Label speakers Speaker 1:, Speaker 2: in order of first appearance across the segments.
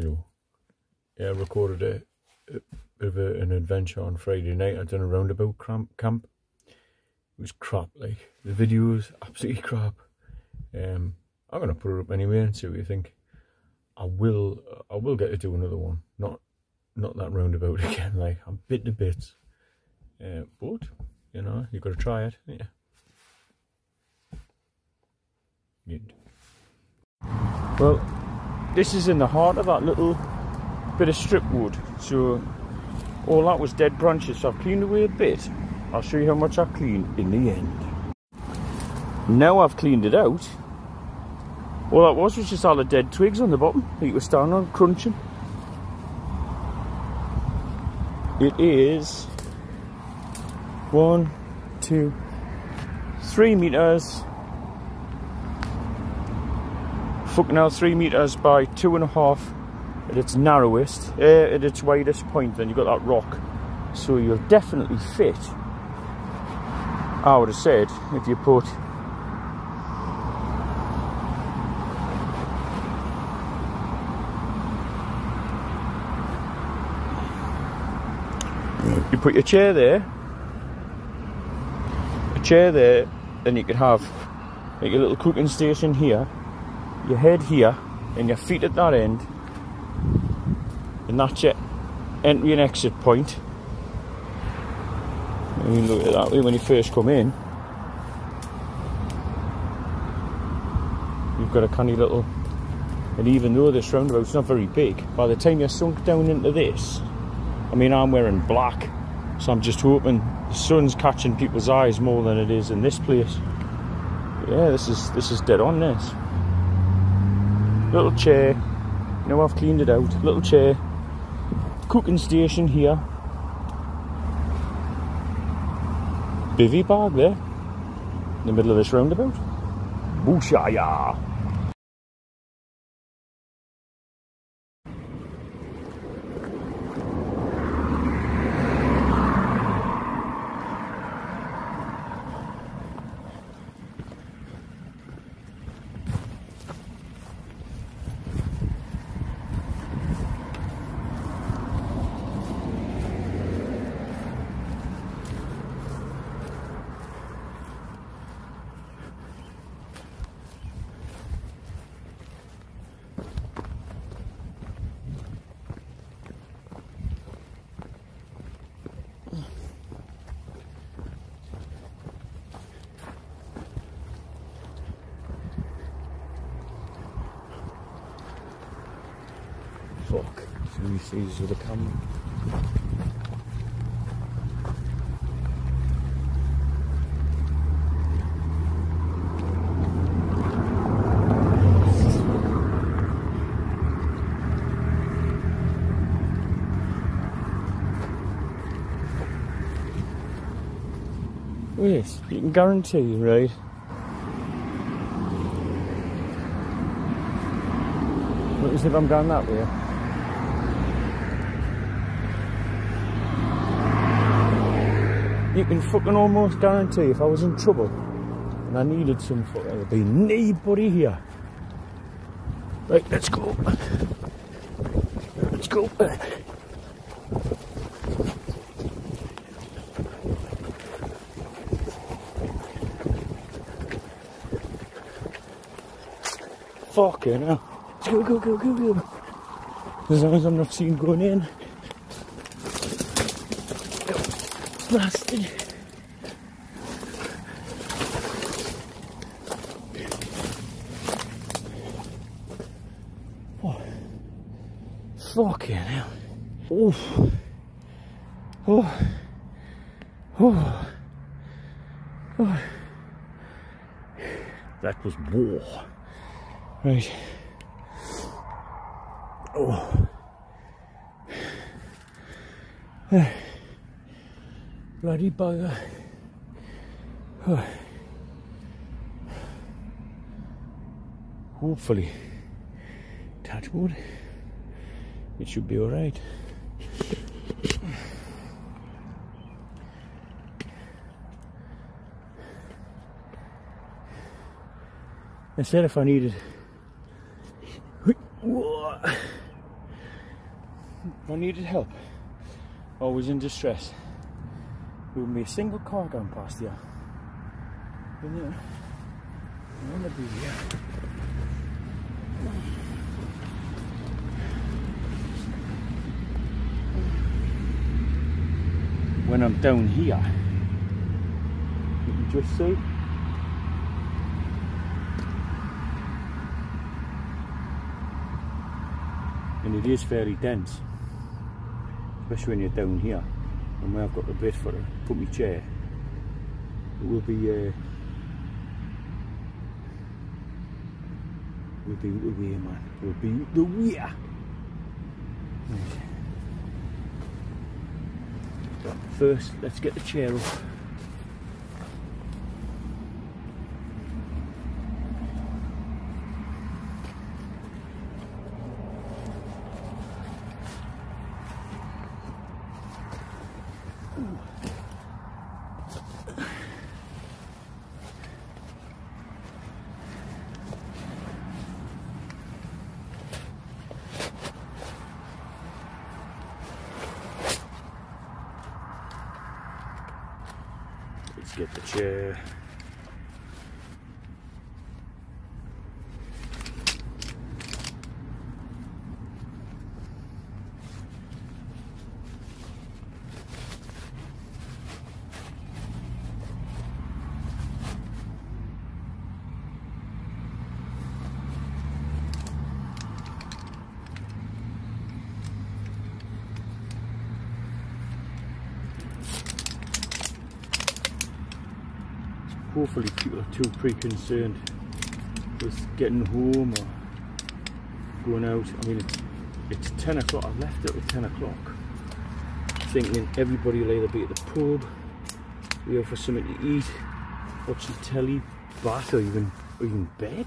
Speaker 1: you know, yeah, I recorded a bit of an adventure on Friday night. I'd done a roundabout camp. It was crap, like, the video was absolutely crap. I'm gonna put it up anyway and see what you think. I will get to do another one, not that roundabout again. Like, I'm bit to bits, but you know, you got to try it, yeah. Well, this is in the heart of that little bit of strip wood, so all that was dead branches, so I've cleaned away a bit. I'll show you how much I cleaned in the end. Now I've cleaned it out, all that was just all the dead twigs on the bottom that you were standing on, crunching. It is 1, 2, 3 meters. Fucking hell, 3 meters by 2.5 at its narrowest, at its widest point. Then you've got that rock, so you'll definitely fit. I would have said if you put your chair there, then you could have like a little cooking station here, your head here, and your feet at that end, and that's your entry and exit point. And you look at that way when you first come in. You've got a canny little, and even though this roundabout's not very big, by the time you're sunk down into this, I mean, I'm wearing black, so I'm just hoping the sun's catching people's eyes more than it is in this place. Yeah, this is dead on, this. Little chair, now I've cleaned it out, little chair, cooking station here, bivvy bag there, in the middle of this roundabout. Booshaya! Fuck, so many seas with the camera. Yes, you can guarantee, right? What is if I'm going that way? You can fucking almost guarantee if I was in trouble and I needed some fucking, there'd be nobody here. Right, let's go. Let's go. Fucking hell. Go. As long as I'm not seen going in. Bastard. Oh. Fucking hell. Oh. Oh. Oh. Oh. That was war. Right. Oh. Bloody bugger. Oh. Hopefully, touch wood, it should be alright. I said if I needed I needed help, or was in distress, there wouldn't be a single car going past here. And then, I want to be here. When I'm down here, you can just see. And it is fairly dense, especially when you're down here. And where I've got the bit for to put my chair, it will be here, man. It will be the way. Right. But first, let's get the chair up. Let's get the chair. Hopefully people are too pre-concerned with getting home or going out. I mean, it's 10 o'clock, I've left it at 10 o'clock, thinking everybody will either be at the pub, be out for something to eat, watching telly, bath, or even bed.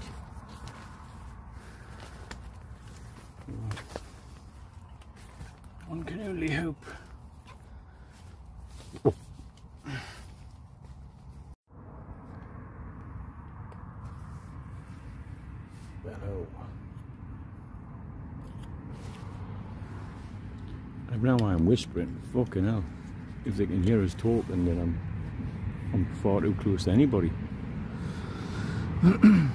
Speaker 1: One can only hope. Hello. And now I'm whispering. Fucking hell. If they can hear us talking, then I'm far too close to anybody. And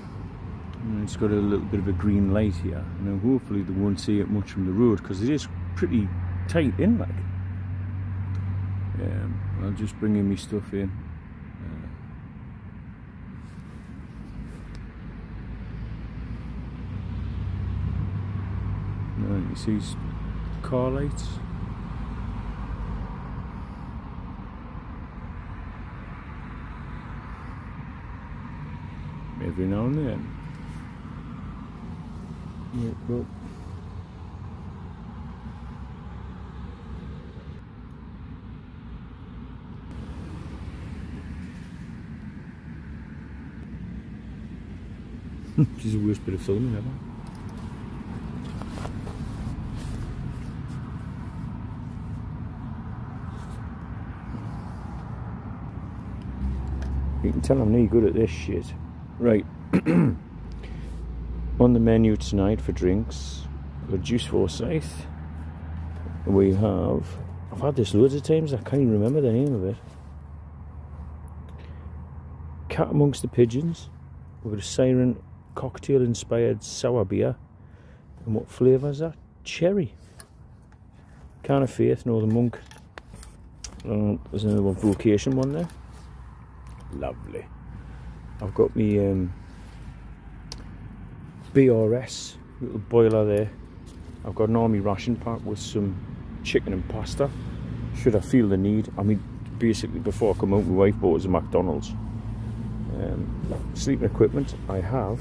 Speaker 1: it's got a little bit of a green light here. Now hopefully they won't see it much from the road, because it is pretty tight in, like. I'll just bring in my stuff in. You see these car lights? Every now and then. Yeah, well. This is the worst bit of filming ever. You can tell I'm no good at this shit. Right. On the menu tonight for drinks, got Juice Forsyth. We have, I've had this loads of times, I can't even remember the name of it. Cat Amongst the Pigeons. We've got a Siren cocktail inspired sour beer. And what flavour is that? Cherry. Can of Faith, Northern Monk. There's another one, Vocation one there. Lovely. I've got me BRS little boiler there. I've got an army ration pack with some chicken and pasta, should I feel the need. I mean, basically before I come out, my wife bought us a McDonald's. Sleeping equipment, I have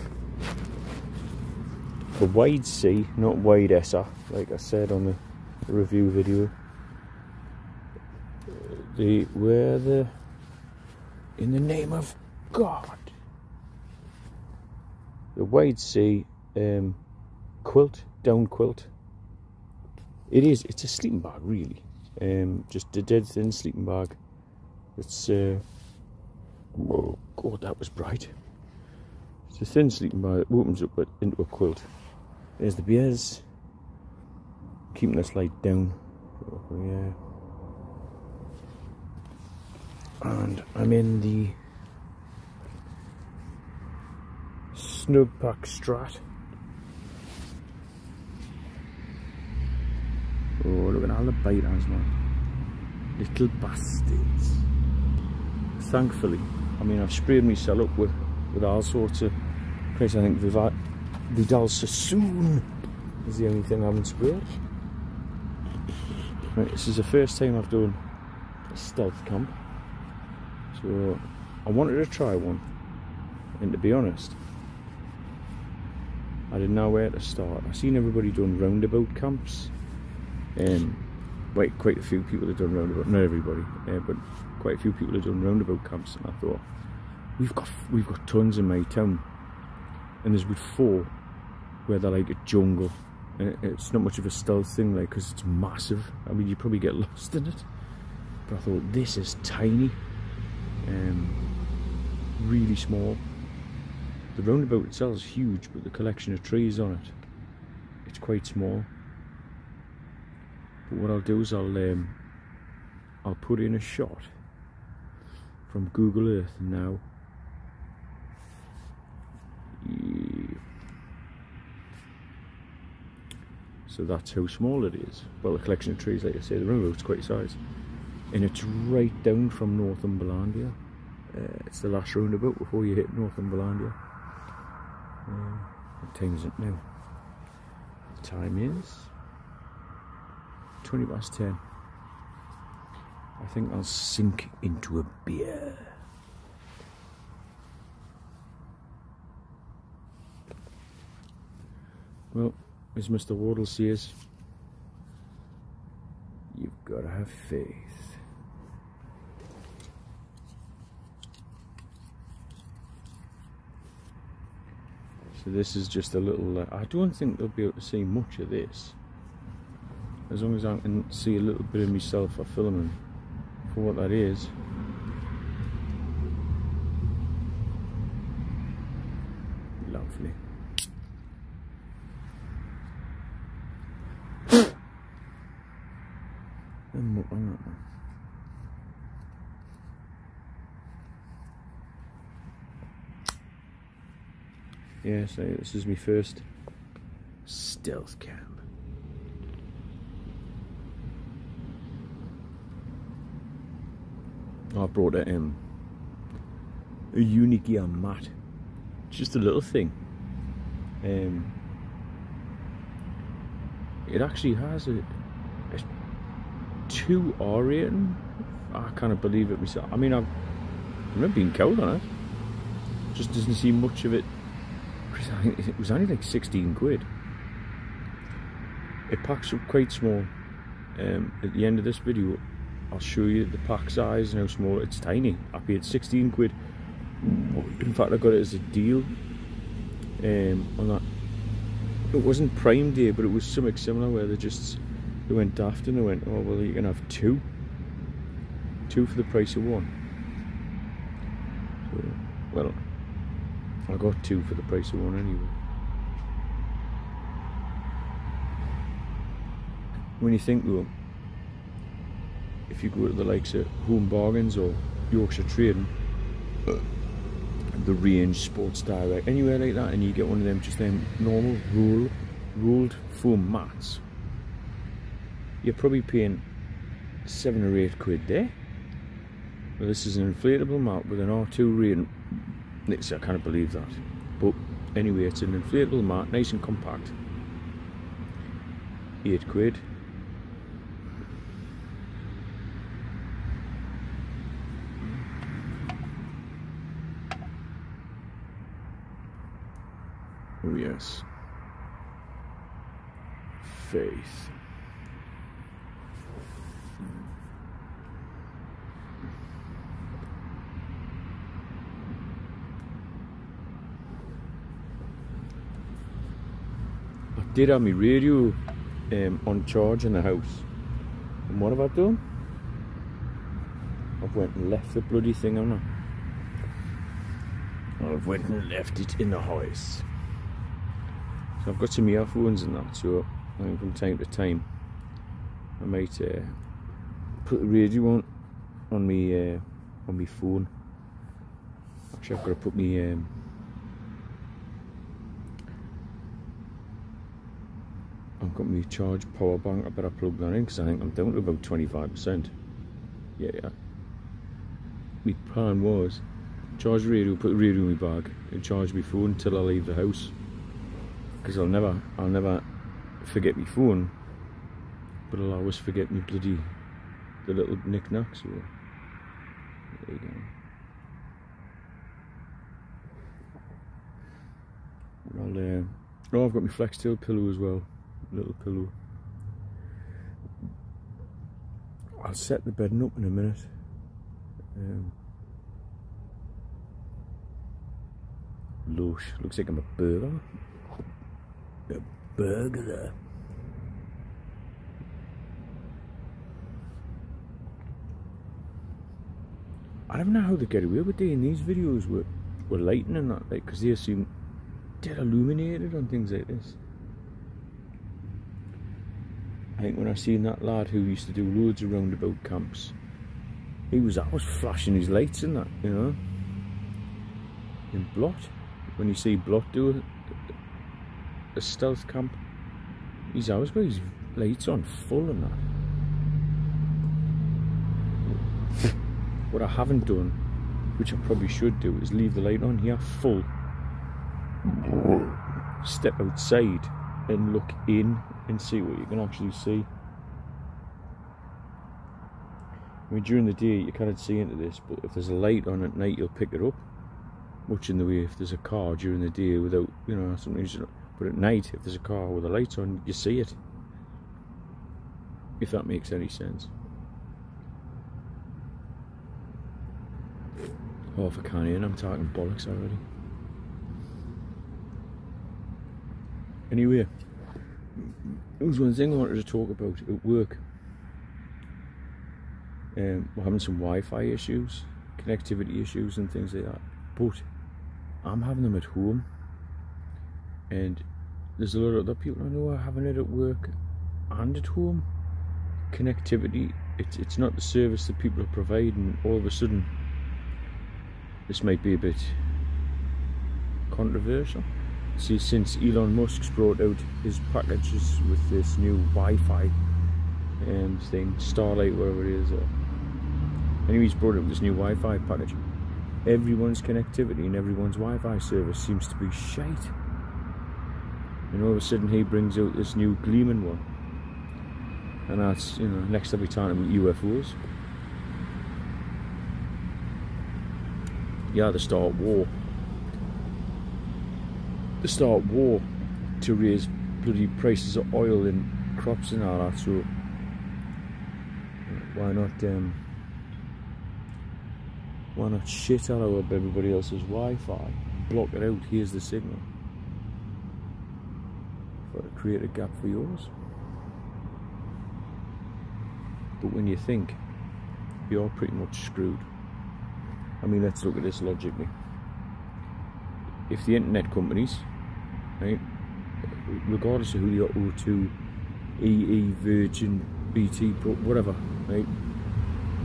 Speaker 1: a wide C, not wide SR, like I said on the review video. In the name of God, the wide C quilt, down quilt. It's a sleeping bag really, just a dead thin sleeping bag. It's oh God, that was bright. It's a thin sleeping bag that opens up into a quilt. There's the beers. keeping this light down. Yeah. And I'm in the Snugpack Strat. Oh, look at all the bytons, man. Little bastards. Thankfully, I mean, I've sprayed myself up with all sorts of craze. I think Vidal Sassoon is the only thing I haven't sprayed. Right, this is the first time I've done a stealth camp. So I wanted to try one, and to be honest, I didn't know where to start. I've seen everybody doing roundabout camps, quite a few people have done roundabout, not everybody, but quite a few people have done roundabout camps, and I thought, we've got tons in my town, and there's about 4 where they're like a jungle, and it's not much of a stealth thing, like, because it's massive. I mean, you probably get lost in it, but I thought, this is tiny. Really small. The roundabout itself is huge, but the collection of trees on it, it's quite small. But what I'll do is I'll put in a shot from Google Earth now. Yeah. So that's how small it is. Well, the collection of trees, like I say, the roundabout's quite size. And it's right down from Northumberlandia. It's the last roundabout before you hit Northumberlandia. What time is it now? The time is 20 past 10. I think I'll sink into a beer. Well, as Mr. Wardle says, you've got to have faith. So this is just a little, I don't think they'll be able to see much of this. As long as I can see a little bit of myself for filming for what that is. Lovely. And what on that one? Yeah, so this is my first stealth camp. I brought a Unigear mat, just a little thing. It actually has a 2R rating. I can't believe it myself. I mean, I've never been killed on it. Just doesn't see much of it. I think it was only like 16 quid. It packs up quite small. At the end of this video, I'll show you the pack size and how small. It's tiny. I paid 16 quid. In fact, I got it as a deal on that. It wasn't Prime Day, but it was something similar where they went daft and they went, oh well, you can have two for the price of one. So, well, I got 2 for the price of one anyway. When you think though, if you go to the likes of Home Bargains or Yorkshire Trading, the Range, Sports Direct, anywhere like that, and you get one of them, just them normal rolled foam mats, you're probably paying 7 or 8 quid there. Well, this is an inflatable mat with an R2 rating. I can't believe that, but anyway, it's an inflatable mat, nice and compact. 8 quid. Oh yes, faith. I did have my radio on charge in the house, and what have I done? I've went and left the bloody thing on there. I've went and left it in the house. So I've got some earphones and that, so from time to time I might put the radio on me phone. Actually, I've got to put me I've got my charge power bank. I better plug that in because I think I'm down to about 25%. Yeah. My plan was charge the radio, put the radio in my bag, and charge my phone till I leave the house. Because I'll never forget my phone, but I'll always forget my the little knick-knacks. So there you go. Oh, I've got my flex tail pillow as well. Little pillow. I'll set the bedding up in a minute. Lush, looks like I'm a burglar. A burglar. I don't know how they get away with doing these videos with lighting and that, like, because they seem dead illuminated on things like this. I think when I seen that lad who used to do loads of roundabout camps, he was always flashing his lights and that, you know. In Blot, when you see Blot do a stealth camp, he's always got his lights on full and that. What I haven't done, which I probably should do, is leave the light on here full, step outside and look in and see what you can actually see. I mean, during the day you can't see into this, but if there's a light on at night you'll pick it up, much in the way if there's a car during the day without, you know, something. But at night, if there's a car with the lights on, you see it, if that makes any sense. Oh, if I can't hear, I'm talking bollocks already. Anyway, there was one thing I wanted to talk about at work. We're having some Wi-Fi issues, connectivity issues and things like that, but I'm having them at home, and there's a lot of other people I know are having it at work and at home. Connectivity, it's not the service that people are providing. All of a sudden, this might be a bit controversial. See, since Elon Musk's brought out his packages with this new Wi-Fi thing, Starlight, whatever it is, anyway, he's brought out this new Wi-Fi package. Everyone's connectivity and everyone's Wi-Fi service seems to be shite. And all of a sudden he brings out this new gleaming one. And that's, you know, next I'll be talking about UFOs. Yeah, they start war. They start war to raise bloody prices of oil and crops and all that, so why not shit all over everybody else's Wi-Fi, block it out, here's the signal, for to create a gap for yours. But when you think, you're pretty much screwed. I mean, let's look at this logically. If the internet companies, right, regardless of who they are, O2, EE, Virgin, BT, whatever, right,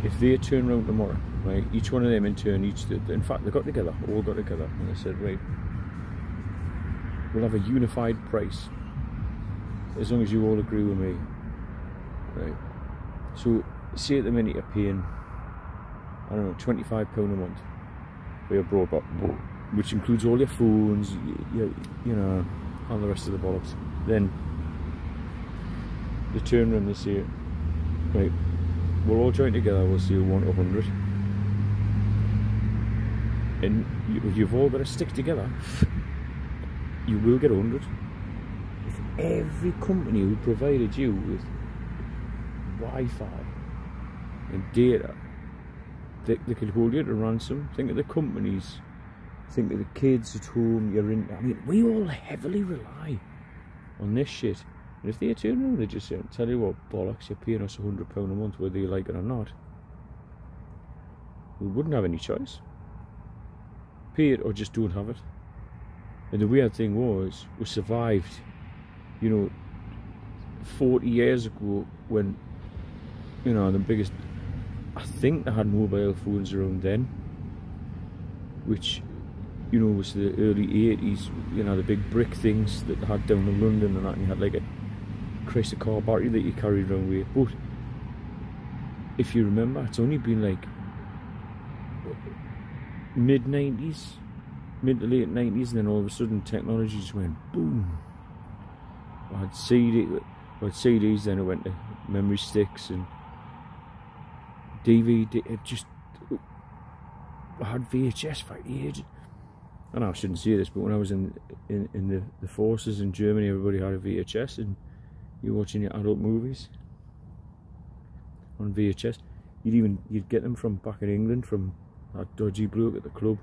Speaker 1: if they turn around tomorrow, right, each one of them in turn, in fact they got together, all got together, and they said, right, we'll have a unified price, as long as you all agree with me, right. So, say at the minute you're paying, I don't know, £25 a month for your broadband, which includes all your phones, you know, and the rest of the bollocks. Then they turn around and they say, right, we'll all join together, we'll see who wants 100. And you've all got to stick together. You will get 100. If every company who provided you with Wi-Fi and data, they could hold you to ransom. Think of the companies, think of the kids at home, I mean, we all heavily rely on this shit. And if they turn around, they just say, tell you what, bollocks, you're paying us £100 a month whether you like it or not. We wouldn't have any choice. Pay it or just don't have it. And the weird thing was, we survived, you know, 40 years ago when you know, the biggest, I think they had mobile phones around then, which, you know, was the early 80s, you know, the big brick things that they had down in London and that, and you had like a Chrysler car battery that you carried around with you. But if you remember, it's only been like mid-90s, mid to late 90s, and then all of a sudden technology just went boom. I had CDs, then it went to memory sticks and DVD. I had VHS for ages. I know I shouldn't say this, but when I was in the forces in Germany, everybody had a VHS, and you're watching your adult movies on VHS. You'd get them from back in England from that dodgy bloke at the club.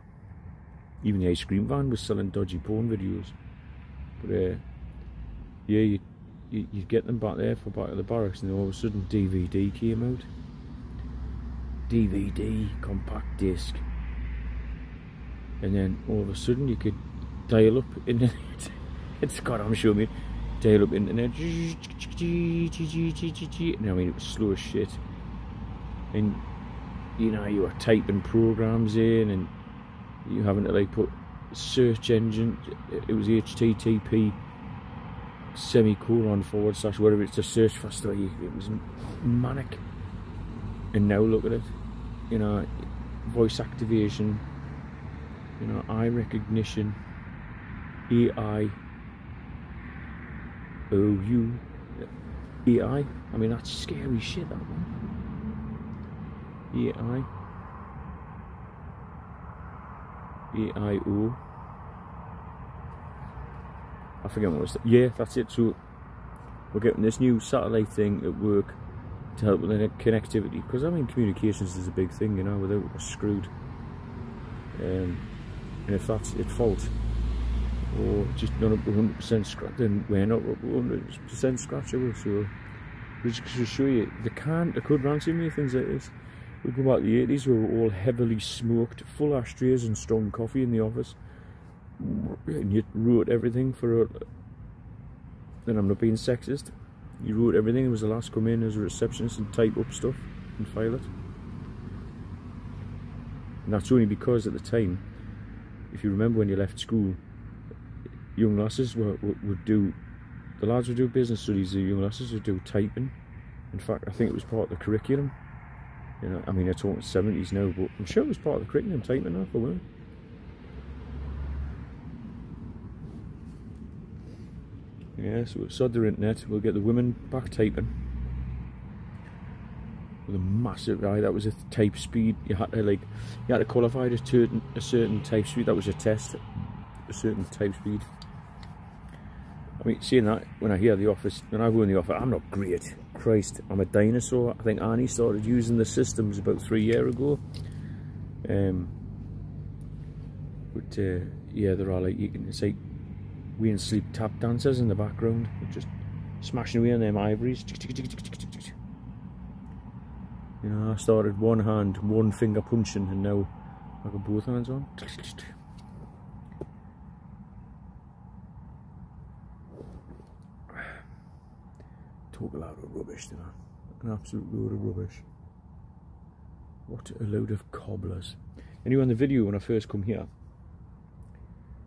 Speaker 1: Even the ice cream van was selling dodgy porn videos. But yeah, you'd get them back there for back at the barracks, and then all of a sudden DVD came out. DVD, compact disc. And then all of a sudden you could dial up internet. It's God, I'm showing me. Dial up internet. And I mean, it was slow as shit. And you know, you were typing programs in, and you having to like put search engine. It was HTTP semicolon / whatever it's to search for stuff. It was manic. And now look at it. You know, voice activation. You know, eye recognition, AI, OU, AI. I mean, that's scary shit, that one. AI, AIO. I forget what it was. Yeah, that's it. So we're getting this new satellite thing at work to help with the connectivity, because I mean, communications is a big thing. You know, without it, we're screwed. And if that's at fault, or just not 100% scratch, then we're not 100% scratchable. So just to show you, they could ransom you, things like this. We go back to the 80s, we were all heavily smoked, full ashtrays and strong coffee in the office, and you wrote everything for then I'm not being sexist, you wrote everything. It was the last come in as a receptionist and type up stuff and file it. And that's only because at the time, if you remember when you left school, young lasses would do, the lads would do business studies, the young lasses would do typing. In fact, I think it was part of the curriculum. You know, I mean, it's all 70s now, but I'm sure it was part of the curriculum, typing now for women. Yeah, so it's sod the internet, we'll get the women back typing. With a massive, that was a type speed. You had to qualify to a certain type speed. That was a test, a certain type speed. I mean, seeing that, when I hear the office, when I go in the office, I'm not great. Christ, I'm a dinosaur. I think Annie started using the systems about 3 years ago. But yeah, they're all like, it's like we and sleep tap dancers in the background, just smashing away on them ivories. You know, I started one hand, one finger punching, and now I got both hands on. Talk a load of rubbish, didn't I? An absolute load of rubbish. What a load of cobblers. Anyway, in the video when I first come here,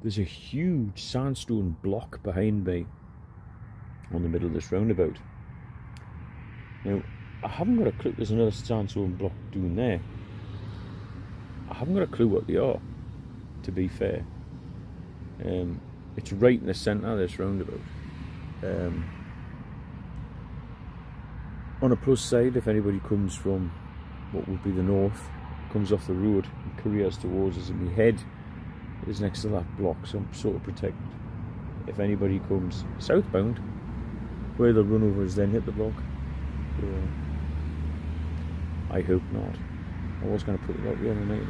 Speaker 1: there's a huge sandstone block behind me on the middle of this roundabout. Now, I haven't got a clue. There's another sandstone block down there. I haven't got a clue what they are, to be fair. It's right in the centre of this roundabout. On a plus side, if anybody comes from what would be the north, comes off the road and careers towards us, and my head is next to that block, so I'm sort of protected. If anybody comes southbound, where they'll run over is then hit the block. So, I hope not. I was going to put it up the other night.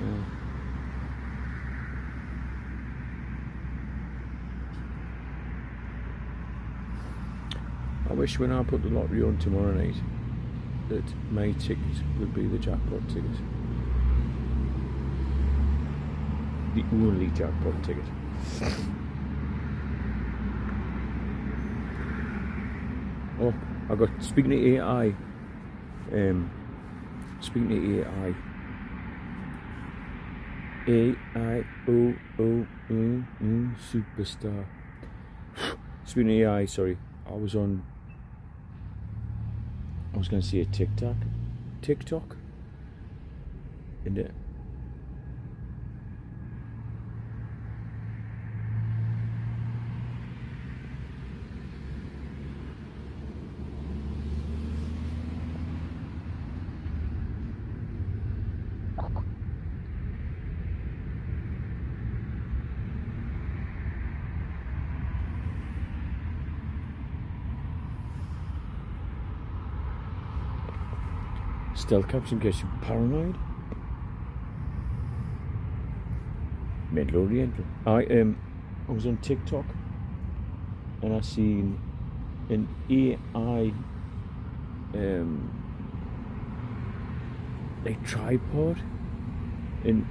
Speaker 1: I wish when I put the lottery on tomorrow night that my ticket would be the jackpot ticket. The only jackpot ticket. Oh, I got, speaking of AI, Speaking of AI, superstar. Speaking of AI, sorry, I was going to say a TikTok, in it. Stealth caption gets you paranoid. Mental oriental. I was on TikTok and I seen an AI like tripod, and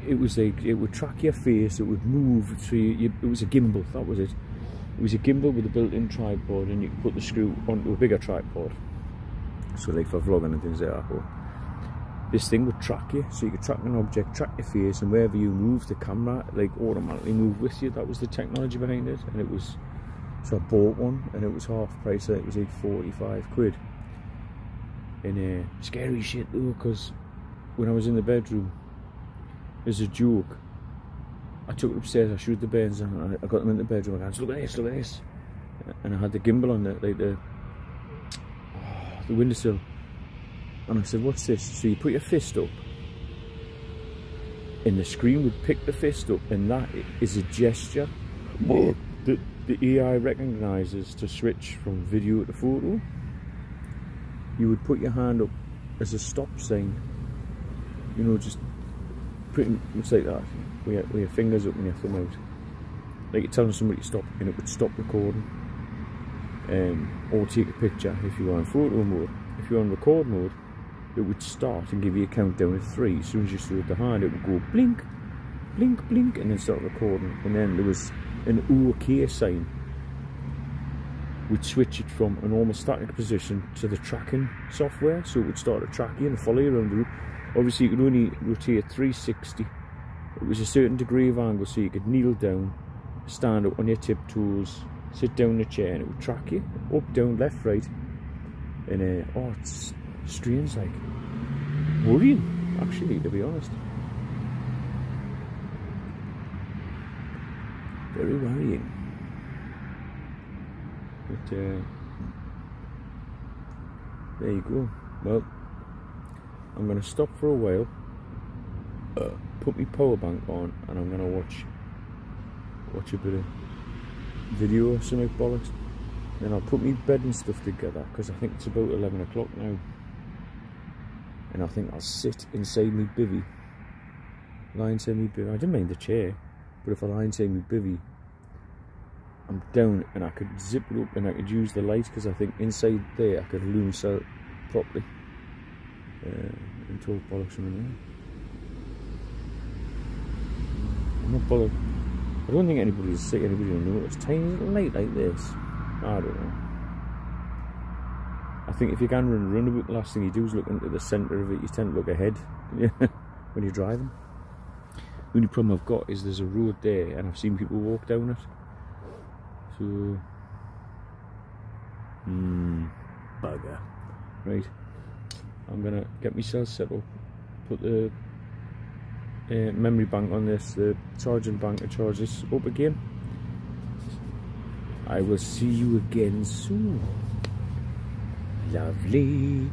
Speaker 1: it was like, it would track your face, it would move through you. It was a gimbal, that was it. It was a gimbal with a built-in tripod, and you could put the screw onto a bigger tripod. So like for vlogging and things like that. But this thing would track you, so you could track an object, track your face, and wherever you move, the camera like automatically move with you. That was the technology behind it, and it was, so I bought one, and it was half price, so it was like 45 quid. And scary shit though, because when I was in the bedroom, as a joke, I took it upstairs, I showed the beds, and I got them in the bedroom. I go, look at this, and I had the gimbal on it, like the windowsill, and I said, what's this? So you put your fist up and the screen would pick the fist up, and that is a gesture that the AI recognises to switch from video to photo. You would put your hand up as a stop sign, you know, just pretty much like that, with your fingers up and your thumb out, like you're telling somebody to stop, and it would stop recording. Or take a picture if you were in photo mode. If you're on record mode, it would start and give you a countdown of 3. As soon as you showed the hand, it would go blink, blink, blink, and then start recording. And then there was an OK sign, would switch it from a normal static position to the tracking software, so it would start to track you and follow you around the room. Obviously you could only rotate 360. It was a certain degree of angle, so you could kneel down, stand up on your tiptoes, sit down in a chair, and it would track you up, down, left, right. And oh, it's strange, like worrying actually, to be honest. Very worrying. But there you go. Well, I'm going to stop for a while, put my power bank on, and I'm going to watch a bit of video or something bollocks. Then I'll put my bed and stuff together, because I think it's about 11 o'clock now, and I think I'll sit inside my bivvy, lie inside my bivvy. I don't mind the chair, but if I lie inside my bivvy, I'm down, and I could zip it up and I could use the light, because I think inside there I could loom so properly. And talk bollocks in there. I'm not bothered. I don't think anybody's sick, anybody will notice. Tiny little light like this. I don't know. I think if you can run a roundabout, the last thing you do is look into the centre of it. You tend to look ahead when you're driving. The only problem I've got is there's a road there, and I've seen people walk down it. So, bugger. Right, I'm gonna get myself set up, put the memory bank on this, the charging bank to charge this up again. I will see you again soon. Lovely.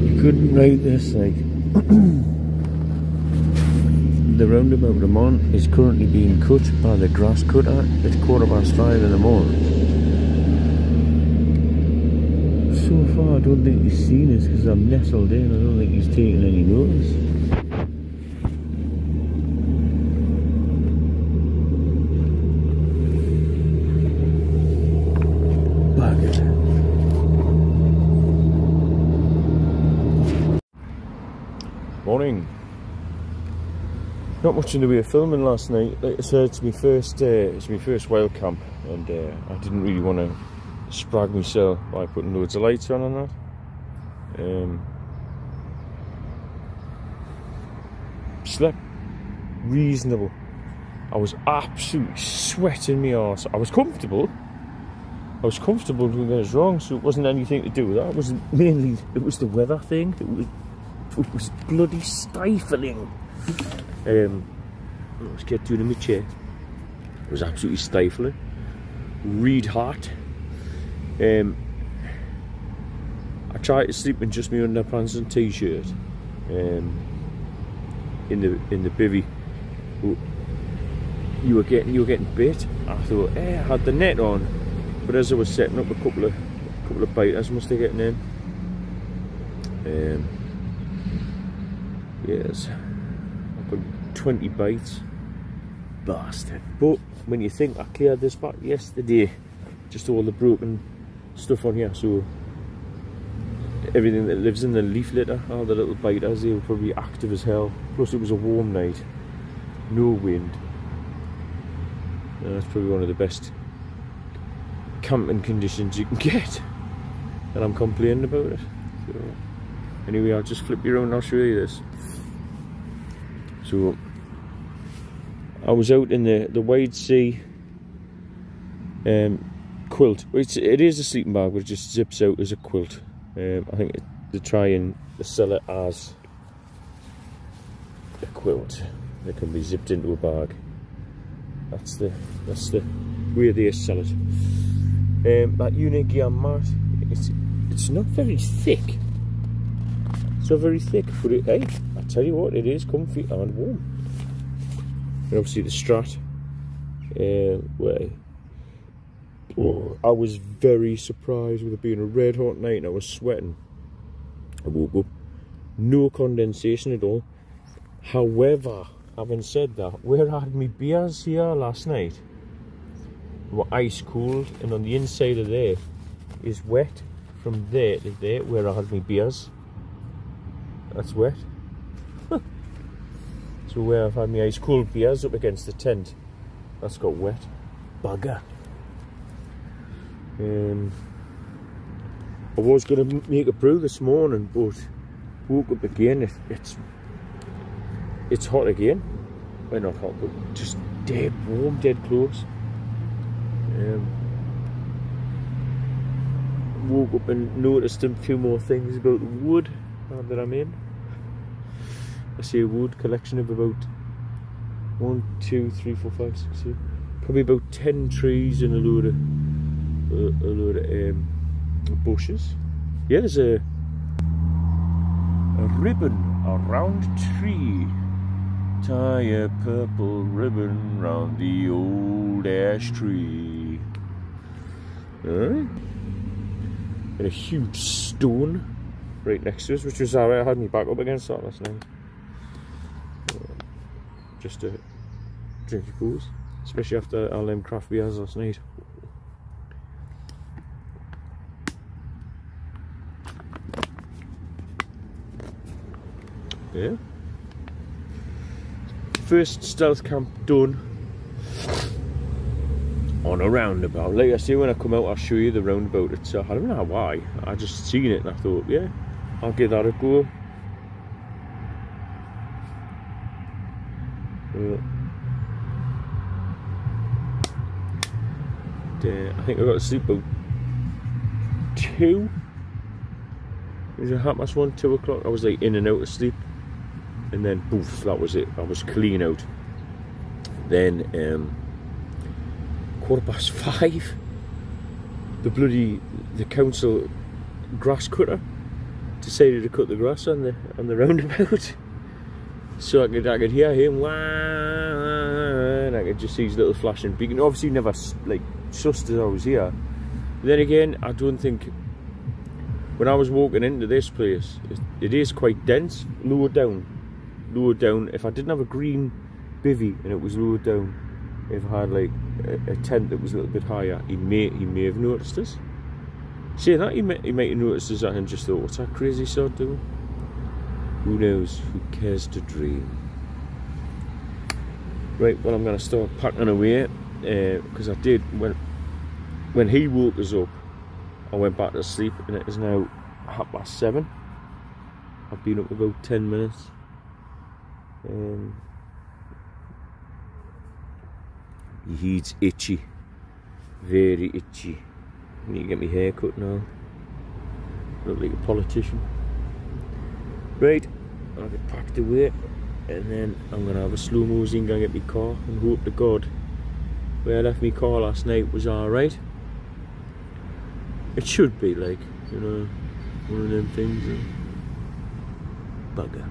Speaker 1: You couldn't write this like the roundabout I'm on is currently being cut by the grass cutter at 5:15 in the morning. So far I don't think he's seen us, because I'm nestled in. I don't think he's taken any notice. Bugger. Morning. Not much in the way of filming last night. Like I said, it's my first wild camp, and I didn't really want to sprag myself by putting loads of lights on and that. Slept reasonable. I was absolutely sweating my arse. I was comfortable. Doing this wrong, so it wasn't anything to do with that. It was mainly, it was the weather thing. It was bloody stifling. Let's get down in my chair. It was absolutely stifling. Reed hot. I tried to sleep in just my underpants and t-shirt. In the bivvy. You were getting bit. I thought, I had the net on, but as I was setting up, a couple of biters must have getting in. Yes, I've got 20 bites. Bastard. But when you think I cleared this back yesterday, just all the broken stuff on here, so everything that lives in the leaf litter, all the little biters, they were probably active as hell. Plus it was a warm night, no wind. That's probably one of the best camping conditions you can get, and I'm complaining about it. So anyway, I'll just flip you around and I'll show you this. So I was out in the wide sea quilt. It is a sleeping bag, but it just zips out as a quilt. I think they try and sell it as a quilt that can be zipped into a bag. That's the way they sell it. That unique yarn mat, it's not very thick. It's not very thick, but hey, I tell you what, it is comfy and warm. And obviously the Strat, I was very surprised with it being a red hot night and I was sweating. I woke up, no condensation at all. However, having said that, where I had my beers here last night, they were ice cold, and on the inside of there is wet. From there to there, where I had my beers, that's wet. So where I've had my ice cold beers up against the tent, that's got wet. Bugger. I was going to make a brew this morning, but woke up again. It's hot again. Well, not hot, but just dead warm, dead close. Woke up and noticed a few more things about the wood that I'm in. I see a wood collection of about 1, 2, 3, 4, 5, 6, 7, probably about 10 trees and a load of bushes. Yeah, there's a ribbon around a tree. Tie a purple ribbon round the old ash tree. Alright. And a huge stone right next to us, which was alright. I had me back up against that last night. Just to drink a booze, especially after all them craft beers last night. Yeah. First stealth camp done on a roundabout. Like I say, when I come out I'll show you the roundabout itself. I don't know why, I just seen it and I thought, yeah, I'll give that a go. I think I got to sleep about 2. It was 1:30, 2 o'clock. I was like in and out of sleep, and then poof, that was it. I was clean out. Then 5:15, the council grass cutter decided to cut the grass on the roundabout. So I could hear him, wah, and I could just see his little flashing beacon. Obviously never like sussed as I was here. But then again, I don't think, when I was walking into this place, it is quite dense, lower down. If I didn't have a green bivvy and it was lower down, if I had like a tent that was a little bit higher, he may have noticed us. Saying that, he might have noticed us and just thought, what's that crazy sod doing? Who knows? Who cares to dream? Right, well, I'm going to start packing away, because I did, when he woke us up, I went back to sleep, and it is now 7:30. I've been up about 10 minutes. He's itchy, very itchy. I need to get my hair cut now. Look like a politician. Right, I'll get packed away, and then I'm gonna have a slow mosey and go get my car, and hope to God where I left my car last night was alright. It should be, like, you know, one of them things. Bugger.